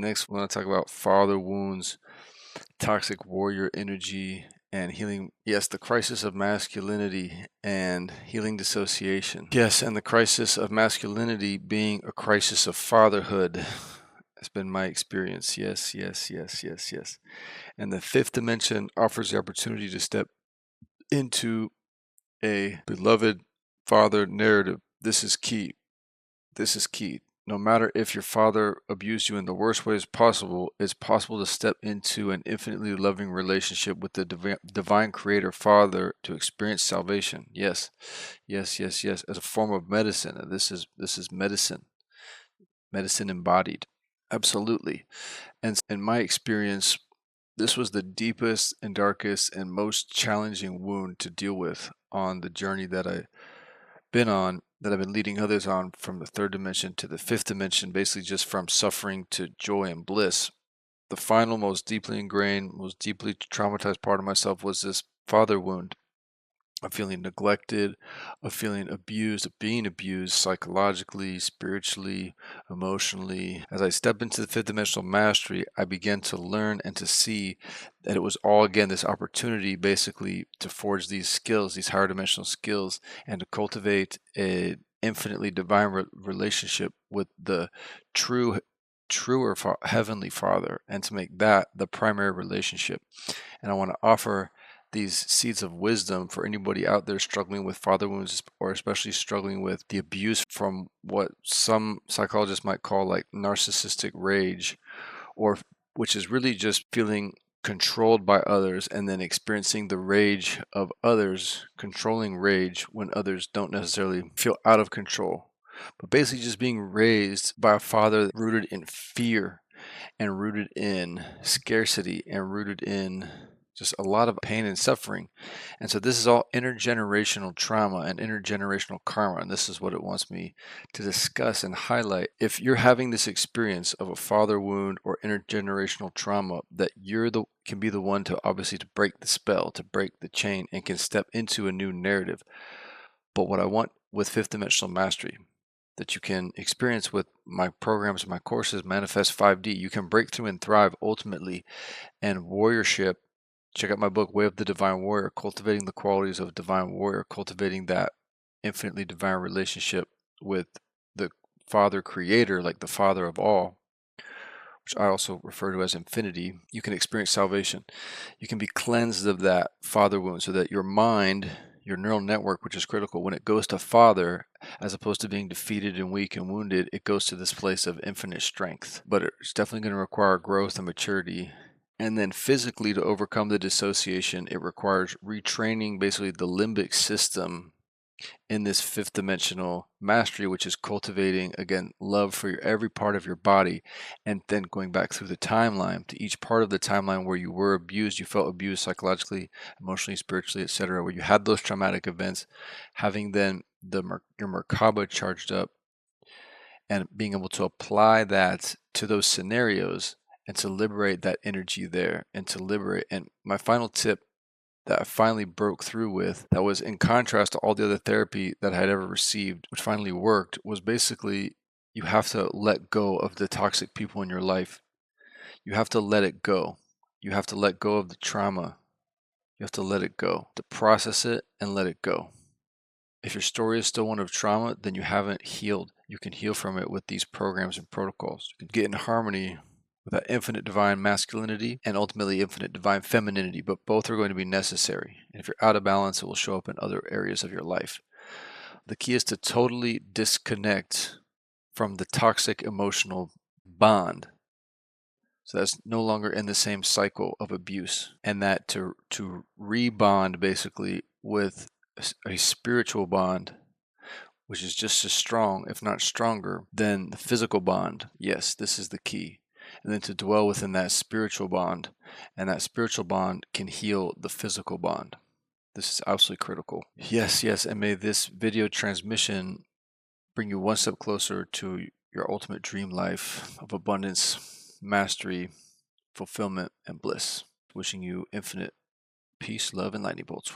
Next, we're going to talk about father wounds, toxic warrior energy, and healing. Yes, the crisis of masculinity and healing dissociation. Yes, and the crisis of masculinity being a crisis of fatherhood. That's been my experience. Yes, yes, yes, yes, yes. And the fifth dimension offers the opportunity to step into a beloved father narrative. This is key. This is key. No matter if your father abused you in the worst ways possible, it's possible to step into an infinitely loving relationship with the divine creator father to experience salvation. Yes, yes, yes, yes. As a form of medicine. This is medicine. Medicine embodied. Absolutely. And in my experience, this was the deepest and darkest and most challenging wound to deal with on the journey that I've been leading others on, from the third dimension to the fifth dimension, basically just from suffering to joy and bliss. The final, most deeply ingrained, most deeply traumatized part of myself was this father wound of feeling neglected, of feeling abused, of being abused psychologically, spiritually, emotionally. As I stepped into the fifth dimensional mastery, I began to learn and to see that it was all, again, this opportunity basically to forge these skills, these higher dimensional skills, and to cultivate an infinitely divine relationship with the truer heavenly father, and to make that the primary relationship. And I want to offer these seeds of wisdom for anybody out there struggling with father wounds, or especially struggling with the abuse from what some psychologists might call like narcissistic rage, or which is really just feeling controlled by others and then experiencing the rage of others, controlling rage when others don't necessarily feel out of control. But basically just being raised by a father rooted in fear and rooted in scarcity and rooted in just a lot of pain and suffering. And so this is all intergenerational trauma and intergenerational karma. And this is what it wants me to discuss and highlight. If you're having this experience of a father wound or intergenerational trauma, that can be the one to obviously to break the spell, to break the chain, and can step into a new narrative. But what I want with fifth dimensional mastery, that you can experience with my programs, my courses, Manifest 5D, you can break through and thrive ultimately. And warriorship, check out my book, Way of the Divine Warrior, cultivating the qualities of a divine warrior, cultivating that infinitely divine relationship with the Father Creator, like the Father of all, which I also refer to as infinity. You can experience salvation. You can be cleansed of that father wound, so that your mind, your neural network, which is critical, when it goes to father, as opposed to being defeated and weak and wounded, it goes to this place of infinite strength. But it's definitely going to require growth and maturity. And then physically, to overcome the dissociation, it requires retraining basically the limbic system in this fifth dimensional mastery, which is cultivating, again, love for every part of your body, and then going back through the timeline to each part of the timeline where you were abused, you felt abused psychologically, emotionally, spiritually, etc., where you had those traumatic events, having then your Merkaba charged up and being able to apply that to those scenarios and to liberate that energy there and to liberate. And my final tip that I finally broke through with, that was in contrast to all the other therapy that I had ever received, which finally worked, was basically you have to let go of the toxic people in your life. You have to let it go. You have to let go of the trauma. You have to let it go, to process it and let it go. If your story is still one of trauma, then you haven't healed. You can heal from it with these programs and protocols. You can get in harmony with that infinite divine masculinity and ultimately infinite divine femininity, but both are going to be necessary. And if you're out of balance, it will show up in other areas of your life. The key is to totally disconnect from the toxic emotional bond. So that's no longer in the same cycle of abuse, and that to rebond basically with a spiritual bond, which is just as strong, if not stronger, than the physical bond. Yes, this is the key. And then to dwell within that spiritual bond, and that spiritual bond can heal the physical bond. This is absolutely critical. Yes, yes, and may this video transmission bring you one step closer to your ultimate dream life of abundance, mastery, fulfillment, and bliss. Wishing you infinite peace, love, and lightning bolts.